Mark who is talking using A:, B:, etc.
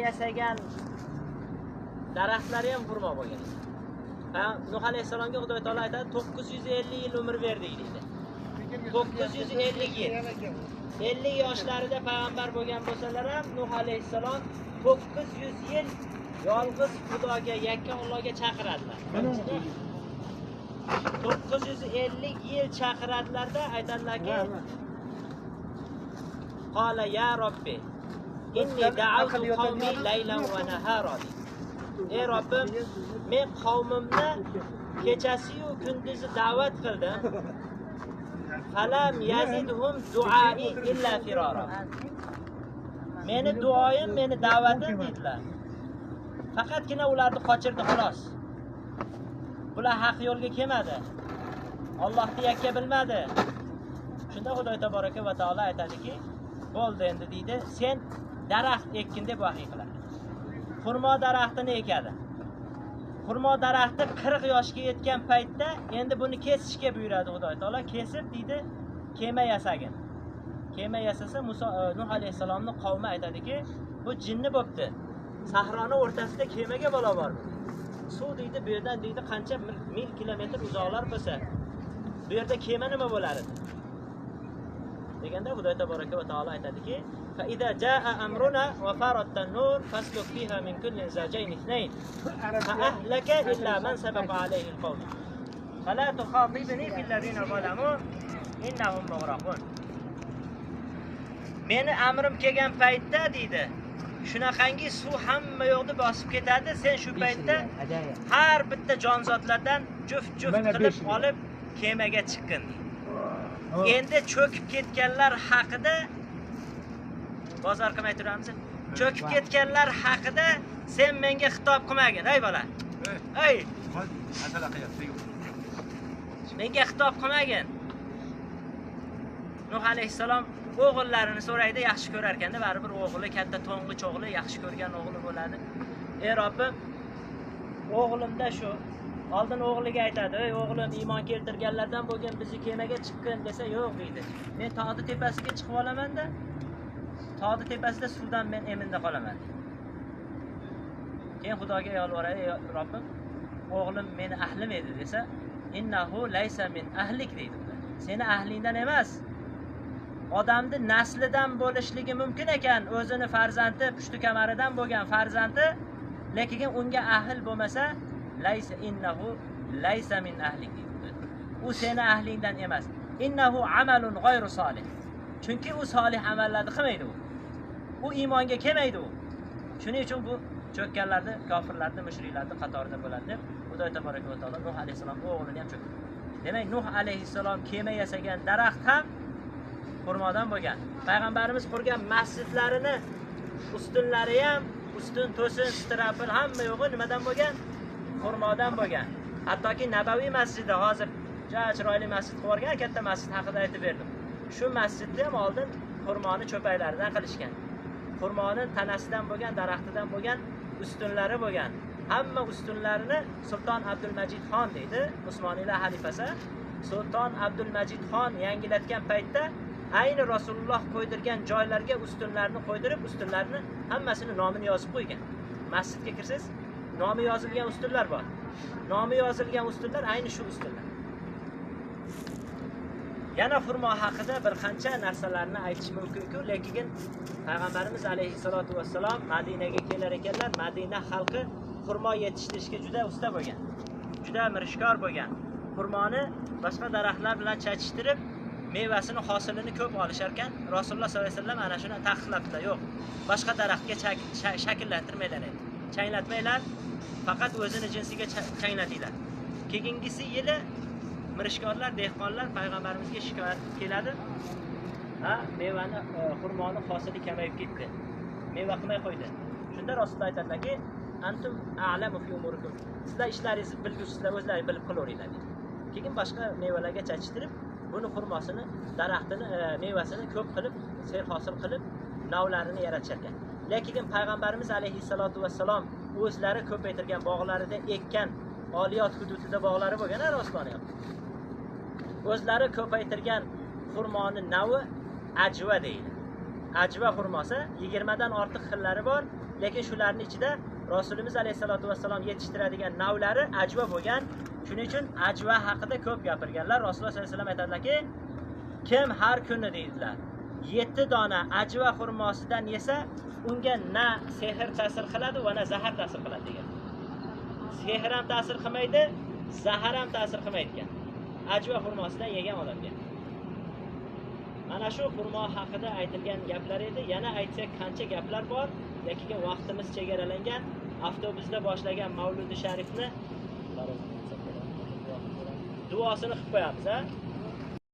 A: yasagan daraxtlari ham xurmo bo'lgan. Nuh alayhisalomga Xudo taolo aytadi 950 yil umr berdik deydi. 950 yil. 50 yoshlarida payg'ambar bo'lgan bo'lsalar ham Nuh alayhisalom 900 yil yolg'iz Xudoga, yakka Allohga chaqiradilar. 950 yil chaqiradilarda aytadilarki: "Qala ya Robbi, inni da'awtu qawmi laylan va nahara." Ey Robbim, men qavmimni kechasi-yu kunduzi da'vat qildim. Falam yazidhum du'ai illa firara. Meni duoyim, meni da'vatim dedilar. Faqatgina ularni qochirdi xolos. Bular haq yo'lga kelmadi. Allohni yakka bilmadi. Shunda Xudo taboraka va taolo aytadiki, bo'ldi endi deydi, sen daraxt ekkin deb vahiy qiladi. Xurmo daraxtini ekadi. Xurmo daraxti 40 yoshga yetgan paytda endi buni kesishga buyuradi Xudo taolo. Kesib deydi, kema yasagin. Kema yasasa Nuh alayhisalomning qavmi aytadiki, bu jinni bo'pti. Sahroni o'rtasida kemaga bola bor. Suv deydi, bu yerdan deydi qancha mil kilometr uzoqlar bo'lsa, bu yerda kema nima bo'ladi? Deganda Xudo taboraka va taolo aytadiki: "Fa idza jaa amruna wa farat an-nur fasluk fiha min kulli zawjayn ithnayn fa ahlaka illa man sabaqa alayhi al-qawl. Fala tukhatibni fil ladina zalamu innahum mughraqun." Meni amrim kelgan paytda deydi, shunaqangi suv hamma yo'qni bosib ketadi. Sen shu paytda har bitta jonzotlardan juft-juft qilib olib kemaga chiqqin. Endi cho'kib ketganlar haqida bozor qilmay turamiz. Cho'kib ketganlar haqida sen menga xitob qilmagin, ey bola. Ey, menga xitob qilmagin. Nuh alayhisalom o'g'illarini so'raydi, yaxshi ko'rar ekanda, baribir o'g'li katta to'ng'ich o'g'li, yaxshi ko'rgan o'g'li bo'ladi. Ey Robbim, o'g'limda shu. Oldin o'g'liga aytadi: "Ey o'g'lim, iymon keltirganlardan bo'lgan bizni kemaga chiqqin" desa, "Yo'q" deydi. "Men tog'ni tepasiga chiqib olaman-da. Tog'ni tepasida suvdan men eminda qolaman." Keyin Xudoga yolvoradi: "Ey Robbim, o'g'lim meni ahlim edi" desa, "Innahu laysa min ahlik" deydi. Seni ahlingdan emas. Odamning naslidan bo'lishligi mumkin ekan, o'zini farzandi, pushti kamaridan bo'lgan farzandi, lekin unga ahl bo'lmasa, laysa innahu laysa min ahlik. U seni ahlingdan emas. Innahu amalun g'ayru solih. Chunki u solih amallarni qilmaydi u. U iymonga kelmaydi u. Shuning uchun bu cho'kkanlarni, kofirlarni, mushriklarni qatorida bo'ladi deb Xudo taboraka va taolo Nuh alayhisalom o'g'lini ham cho'kdi. Demak, Nuh alayhisalom kema yasagan daraxt ham xurmodan bo'lgan. Payg'ambarimiz qurgan masjidlarini ustunlari ham, ustun, to'sin, strapil hamma yo'g'i nimadan bo'lgan? Xurmodan bo'lgan. Hattoki Nabaviy masjidi hozir chiroyli masjid qilib o'rgan, katta masjid haqida aytib berdim. Shu masjidda ham oldin xurmoni cho'paylaridan qilishgan. Xurmoni tanasidan bo'lgan, daraxtidan bo'lgan, ustunlari bo'lgan. Hamma ustunlarini Sulton Abdulmajid xon deydi, Usmoniylar xalifasi. Sulton Abdulmajid xon yangilatgan paytda ayni Rasululloh qo'ydirgan joylarga ustunlarni qo'ydirib, ustunlarni hammasini nomini yozib qo'ygan. Masjidga kirsiz, nomi yozilgan ustunlar bor. Nomi yozilgan ustunlar ayni shu ustunlar. Yana xurmo haqida bir qancha narsalarni aytish mumkin-ku, lekin Payg'ambarimiz alayhisolatu vassalom Madinaga kelar ekanlar. Madina xalqi xurmo yetishtirishga juda usta bo'lgan. Juda mirishkor bo'lgan. Xurmoni boshqa daraxtlar bilan chachishtirib, mevasini, hosilini ko'p olishar ekan. Rasululloh sollallohu alayhi vasallam ana shuni taqiqlabdi. Yo'q, boshqa daraxtga shakllantirmaylar edi. Changlatmaylar, faqat o'zini jinsiga changlatinglar. Keyingisi yili mirishkorlar, dehqonlar payg'ambarimizga shikoyat keladi. Mevani, xurmoni hosili kamayib ketdi. Meva qilmay qo'ydi. Shunda Rasululloh aytadilarki, "Antum a'lamu fi umurikum." Sizlar ishlaringizni bilgursizlar, o'zlaringiz bilib qilaveringlar deydi. Keyin boshqa mevalarga chachishtirib, buni xurmosini, daraxtini, mevasini ko'p qilib, ser hosil qilib, navlarini yaratishar ekan. Lekin payg'ambarimiz alayhisolatu vassalom o'zlari ko'paytirgan bog'larida ekkan, oliyot hududida bog'lari bo'lgan Arostoniyam. O'zlari ko'paytirgan xurmoni navi ajva deydi. Ajva xurmosi 20 dan ortiq xillari bor. lekin shularning ichida Rasulimiz alayhisolatu vassalom yetishtiradigan navlari ajva bo'lgan. Shuning uchun ajva haqida ko'p gapirganlar. Rasululloh sollallohu alayhi vasallam aytadilarki, kim har kuni deydilar 7 dona ajva xurmosidan yesa, unga na sehr ta'sir qiladi va na zahar ta'sir qiladi degan. Sehr ham ta'sir qilmaydi, zahar ham ta'sir qilmaydi ekan. Ajva xurmosidan yegan odamga. Mana shu xurmo haqida aytilgan gaplar edi. Yana aytsak qancha gaplar bor, lekin vaqtimiz chegaralangan. Avtobusda boshlagan Mavludi sharifni duosini qilib qo'yamiz, ha?